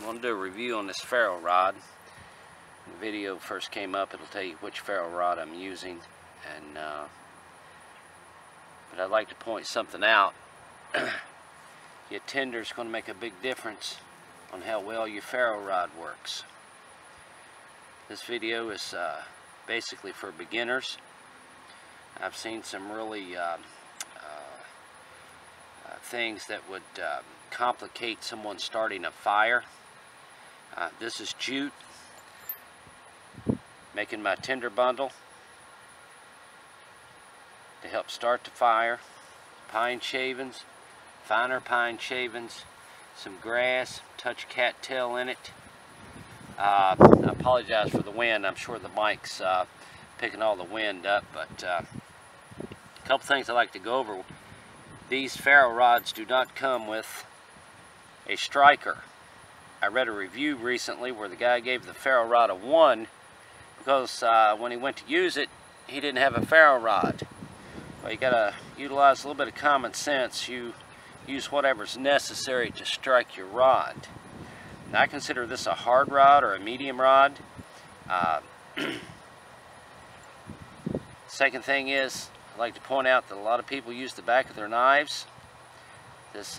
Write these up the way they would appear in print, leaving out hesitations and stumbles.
I'm going to do a review on this ferro rod. When the video first came up, it'll tell you which ferro rod I'm using, and but I'd like to point something out. Your tender is going to make a big difference on how well your ferro rod works. This video is basically for beginners. I've seen some really things that would complicate someone starting a fire. This is jute, making my tinder bundle to help start the fire. Pine shavings, finer pine shavings, some grass, touch cattail in it. I apologize for the wind. I'm sure the mic's picking all the wind up, but a couple things I'd like to go over. These ferro rods do not come with a striker. I read a review recently where the guy gave the ferro rod a 1 because when he went to use it, he didn't have a ferro rod. Well, you gotta utilize a little bit of common sense. You use whatever's necessary to strike your rod. Now, I consider this a hard rod or a medium rod. Second thing is, I'd like to point out that a lot of people use the back of their knives. This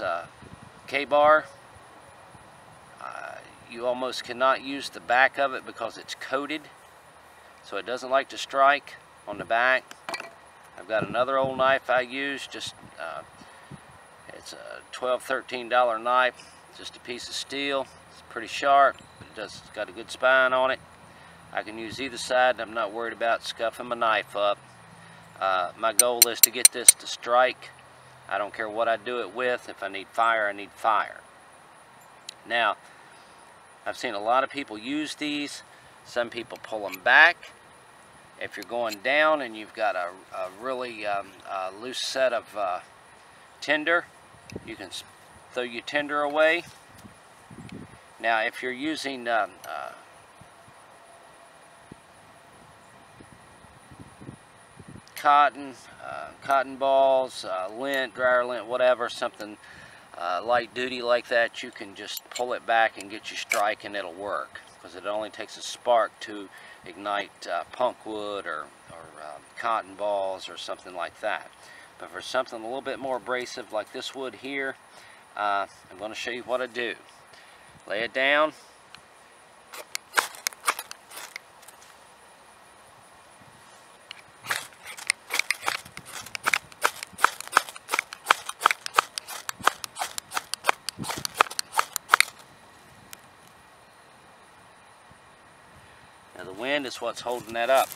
K-bar, you almost cannot use the back of it because it's coated, so it doesn't like to strike on the back. I've got another old knife I use, just it's a $12, $13 knife, just a piece of steel. It's pretty sharp, but it's got a good spine on it. I can use either side, and I'm not worried about scuffing my knife up. My goal is to get this to strike. I don't care what I do it with. If I need fire, I need fire. Now, I've seen a lot of people use these. Some people pull them back. If you're going down and you've got a really loose set of tinder, you can throw your tinder away. Now, if you're using cotton balls, lint, dryer lint, whatever, something light duty like that, you can just pull it back and get your strike and it'll work, because it only takes a spark to ignite punk wood or cotton balls or something like that. But for something a little bit more abrasive like this wood here, I'm going to show you what I do. Lay it down. Now the wind is what's holding that up.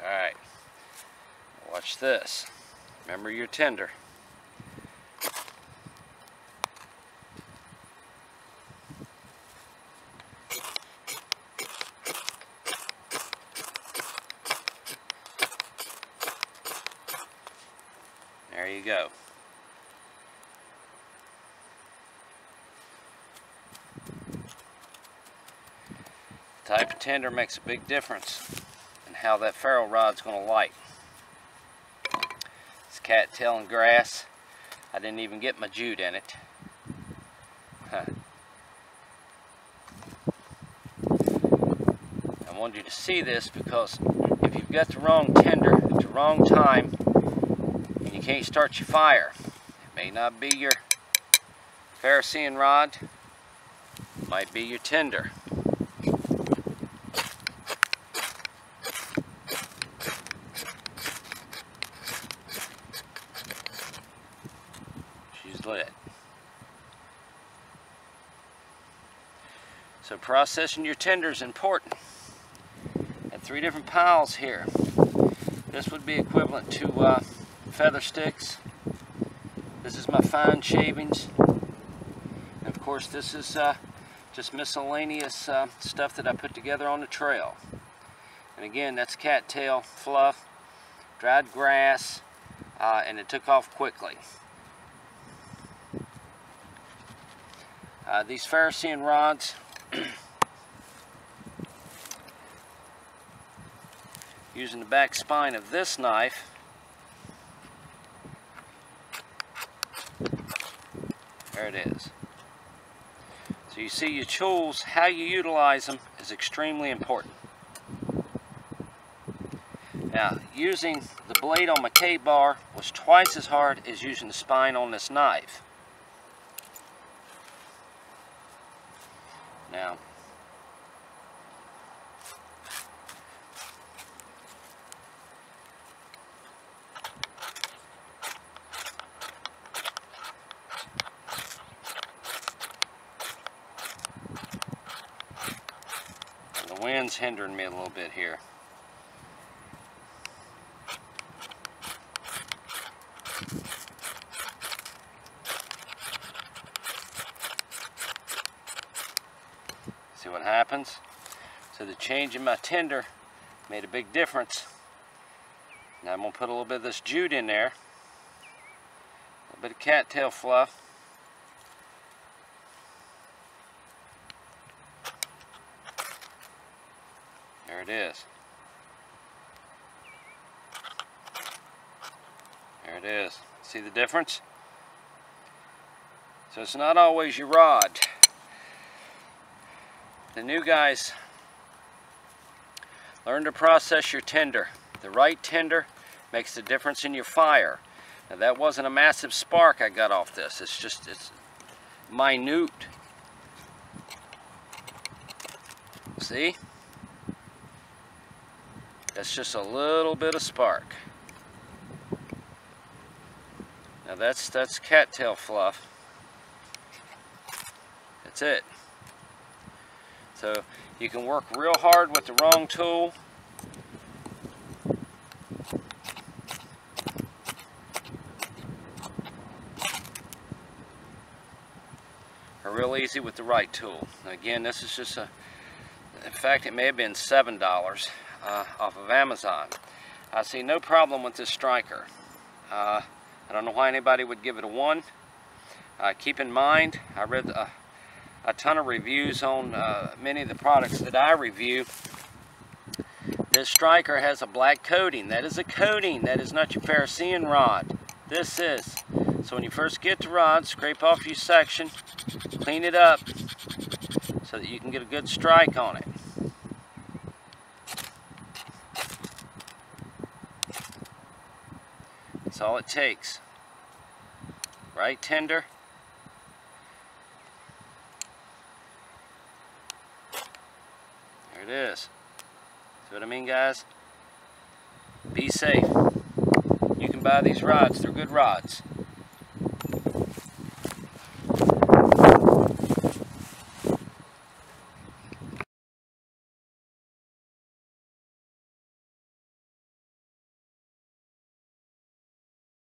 Alright, watch this. Remember your tinder. There you go. The type of tinder makes a big difference in how that ferro rod's going to light. It's cattail and grass. I didn't even get my jute in it. I wanted you to see this because if you've got the wrong tinder at the wrong time, and you can't start your fire, it may not be your ferrocene rod, it might be your tinder. She's lit. So processing your tinder is important. Got 3 different piles here. This would be equivalent to feather sticks. This is my fine shavings. And of course this is just miscellaneous stuff that I put together on the trail. And again, that's cattail, fluff, dried grass, and it took off quickly. These ferrocene rods, using the back spine of this knife, there it is. So you see your tools, how you utilize them is extremely important. Now, using the blade on my K-bar was twice as hard as using the spine on this knife. Now, the wind's hindering me a little bit here. See what happens? So the change in my tender made a big difference. Now I'm going to put a little bit of this jute in there. A little bit of cattail fluff. There it is. There it is. See the difference? So it's not always your rod. The new guys learn to process your tender. The right tender makes the difference in your fire. Now that wasn't a massive spark I got off this. It's minute. See? That's just a little bit of spark. Now that's cattail fluff. That's it. So you can work real hard with the wrong tool. Or real easy with the right tool. Now again, this is just in fact it may have been $7 off of Amazon. I see no problem with this striker. I don't know why anybody would give it a 1. Keep in mind, I read a ton of reviews on many of the products that I review. This striker has a black coating. That is a coating. That is not your ferrocene rod. This is. So when you first get the rod, scrape off your section, clean it up so that you can get a good strike on it. That's all it takes. Right tender. There it is. See what I mean, guys? Be safe. You can buy these rods. They're good rods.